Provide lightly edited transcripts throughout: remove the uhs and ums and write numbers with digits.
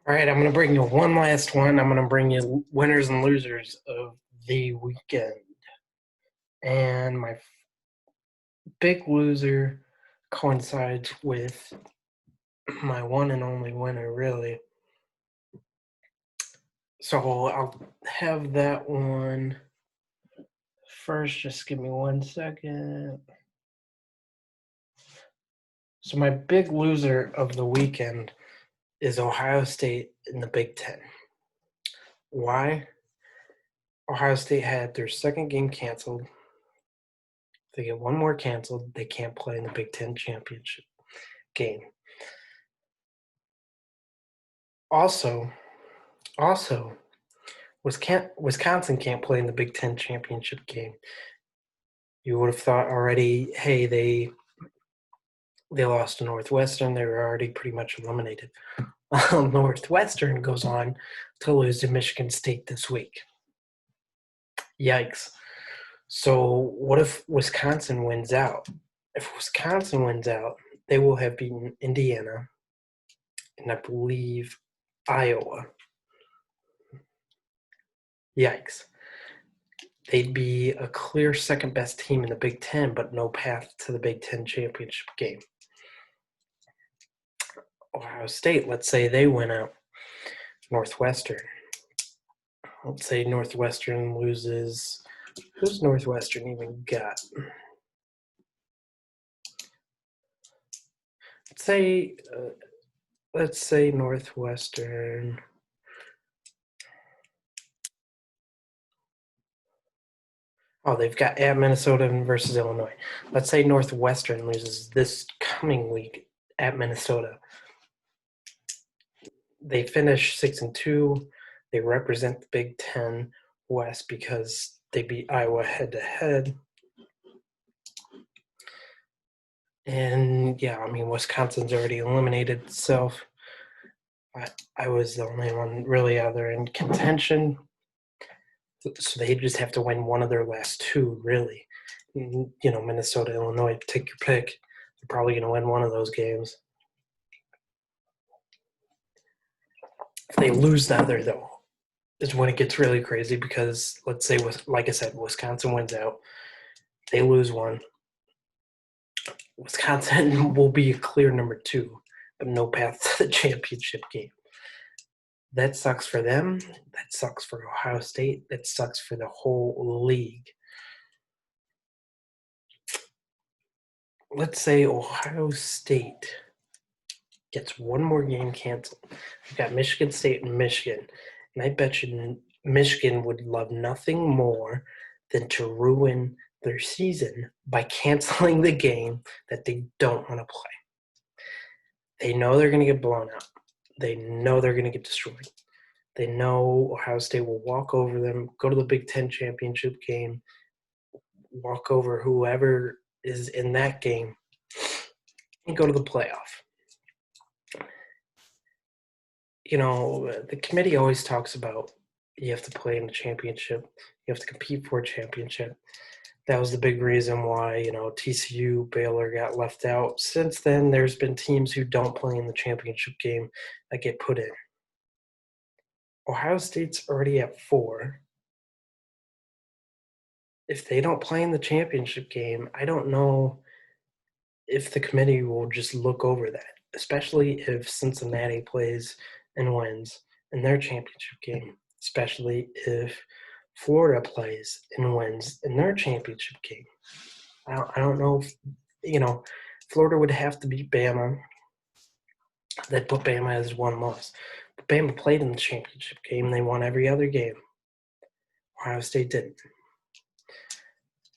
All right, I'm going to bring you one last one. I'm going to bring you winners and losers of the weekend. And my big loser coincides with my one and only winner, really. So I'll have that one first. Just give me 1 second. So my big loser of the weekend is Ohio State in the Big Ten. Why? Ohio State had their second game canceled. If they get one more canceled, they can't play in the Big Ten championship game. Also, Wisconsin can't play in the Big Ten championship game. You would have thought already, hey, they lost to Northwestern. They were already pretty much eliminated. Northwestern goes on to lose to Michigan State this week. Yikes. So what if Wisconsin wins out? If Wisconsin wins out, they will have beaten Indiana and I believe Iowa. Yikes. They'd be a clear second best team in the Big Ten, but no path to the Big Ten championship game. Ohio State, let's say they win out. Northwestern. Let's say Northwestern loses. Who's Northwestern even got? Let's say Northwestern. Oh, they've got at Minnesota versus Illinois. Let's say Northwestern loses this coming week at Minnesota. They finish 6-2. They represent the Big Ten West because they beat Iowa head-to-head. And, yeah, I mean, Wisconsin's already eliminated itself. I was the only one really out there in contention. So they just have to win one of their last two, really. You know, Minnesota, Illinois, take your pick. They're probably going to win one of those games. If they lose the other, though, is when it gets really crazy because, let's say, like I said, Wisconsin wins out. They lose one. Wisconsin will be a clear number 2, but no path to the championship game. That sucks for them. That sucks for Ohio State. That sucks for the whole league. Let's say Ohio State gets one more game canceled. We've got Michigan State and Michigan. And I bet you Michigan would love nothing more than to ruin their season by canceling the game that they don't want to play. They know they're going to get blown out. They know they're going to get destroyed. They know Ohio State will walk over them, go to the Big Ten championship game, walk over whoever is in that game, and go to the playoff. You know, the committee always talks about you have to play in the championship. You have to compete for a championship. That was the big reason why, you know, TCU, Baylor got left out. Since then, there's been teams who don't play in the championship game that get put in. Ohio State's already at 4. If they don't play in the championship game, I don't know if the committee will just look over that, especially if Cincinnati plays and wins in their championship game, especially if Florida plays and wins in their championship game. I don't know if, you know, Florida would have to beat Bama. That put Bama as one loss. But Bama played in the championship game. They won every other game. Ohio State didn't.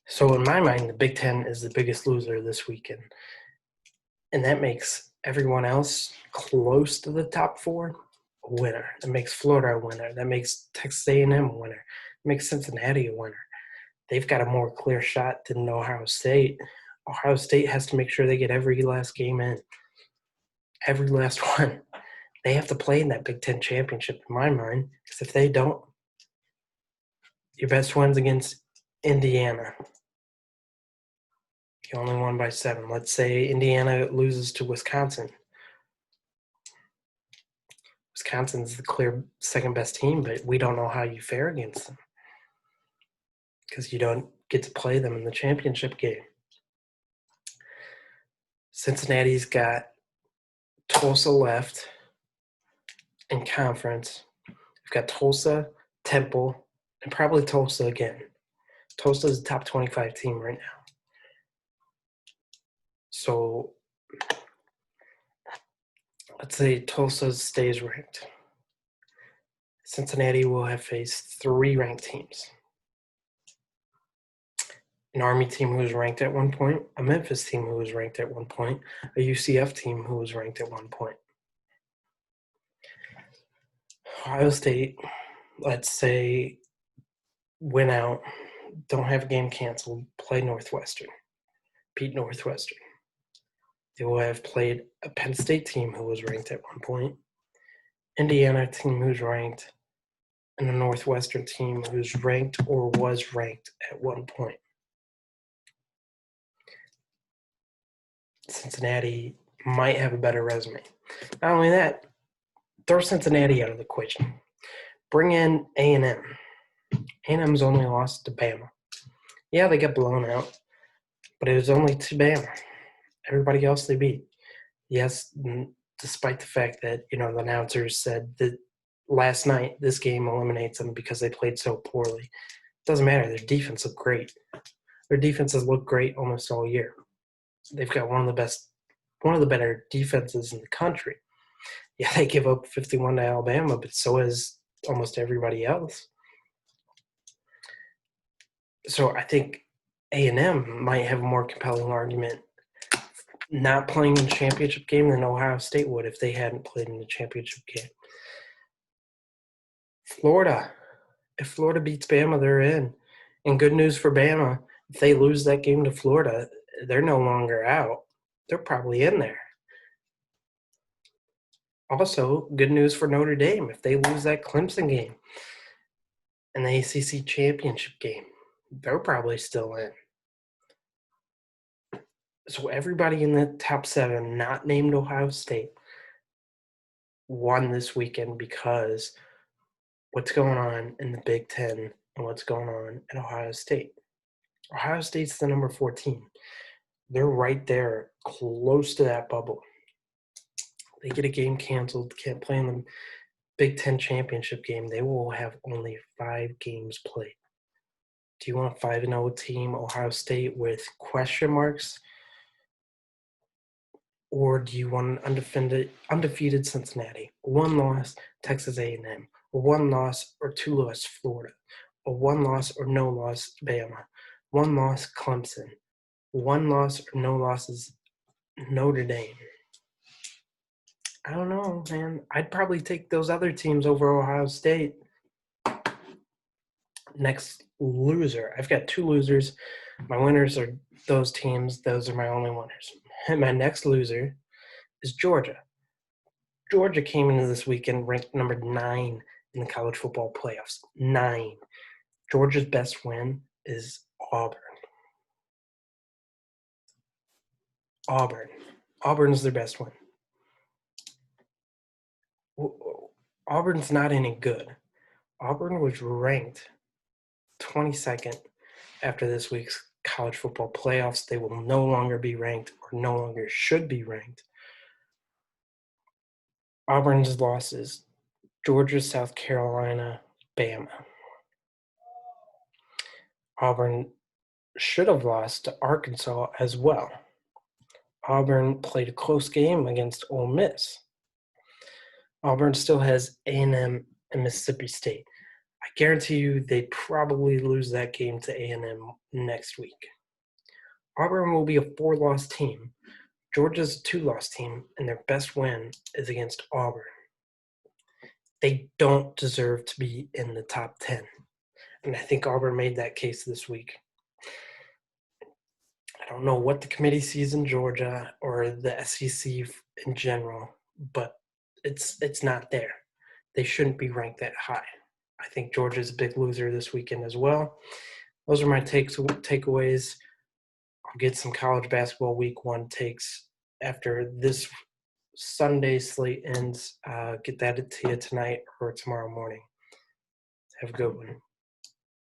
So in my mind, the Big Ten is the biggest loser this weekend. And that makes everyone else close to the top 4 a winner. That makes Florida a winner. That makes Texas A&M a winner. It makes Cincinnati a winner. They've got a more clear shot than Ohio State. Ohio State has to make sure they get every last game in. Every last one. They have to play in that Big Ten championship, in my mind, because if they don't, your best one's against Indiana. You only won by 7. Let's say Indiana loses to Wisconsin. Wisconsin's the clear second best team, but we don't know how you fare against them because you don't get to play them in the championship game. Cincinnati's got Tulsa left in conference. We've got Tulsa, Temple, and probably Tulsa again. Tulsa is a top 25 team right now. So let's say Tulsa stays ranked. Cincinnati will have faced 3 ranked teams. An Army team who was ranked at one point, a Memphis team who was ranked at one point, a UCF team who was ranked at one point. Ohio State, let's say, win out, don't have a game canceled, play Northwestern, beat Northwestern. They will have played a Penn State team who was ranked at one point, Indiana team who's ranked, and a Northwestern team who's ranked or was ranked at one point. Cincinnati might have a better resume. Not only that, throw Cincinnati out of the equation. Bring in A&M. A&M's only lost to Bama. Yeah, they got blown out, but it was only to Bama. Everybody else they beat. Yes, despite the fact that, the announcers said that last night this game eliminates them because they played so poorly. It doesn't matter. Their defense looked great. Their defenses look great almost all year. They've got one of the better defenses in the country. Yeah, they give up 51 to Alabama, but so has almost everybody else. So I think A&M might have a more compelling argument not playing in the championship game than Ohio State would if they hadn't played in the championship game. Florida. If Florida beats Bama, they're in. And good news for Bama, if they lose that game to Florida, they're no longer out. They're probably in there. Also, good news for Notre Dame. If they lose that Clemson game and the ACC championship game, they're probably still in. So everybody in the top 7, not named Ohio State, won this weekend because what's going on in the Big Ten and what's going on at Ohio State. Ohio State's the number 14. They're right there, close to that bubble. They get a game canceled, can't play in the Big Ten championship game. They will have only 5 games played. Do you want a 5-0 team, Ohio State, with question marks? Or do you want an undefeated Cincinnati, 1 loss, Texas A&M, a 1 loss or 2 loss, Florida, a 1 loss or no loss, Bama, 1 loss, Clemson, 1 loss or no losses, Notre Dame? I don't know, man. I'd probably take those other teams over Ohio State. Next loser. I've got 2 losers. My winners are those teams. Those are my only winners. And my next loser is Georgia. Georgia came into this weekend ranked number 9 in the college football playoffs. 9. Georgia's best win is Auburn. Auburn's their best win. Auburn's not any good. Auburn was ranked 22nd after this week's college football playoffs. They will no longer be ranked or no longer should be ranked. Auburn's losses: Georgia, South Carolina, Bama. Auburn should have lost to Arkansas as well. Auburn played a close game against Ole Miss. Auburn still has A&M and Mississippi State. I guarantee you they probably lose that game to A&M next week. Auburn will be a 4-loss team. Georgia's a 2-loss team, and their best win is against Auburn. They don't deserve to be in the top 10. And I think Auburn made that case this week. I don't know what the committee sees in Georgia or the SEC in general, but it's not there. They shouldn't be ranked that high. I think Georgia's a big loser this weekend as well. Those are my takeaways. I'll get some college basketball week 1 takes after this Sunday slate ends. Get that to you tonight or tomorrow morning. Have a good one.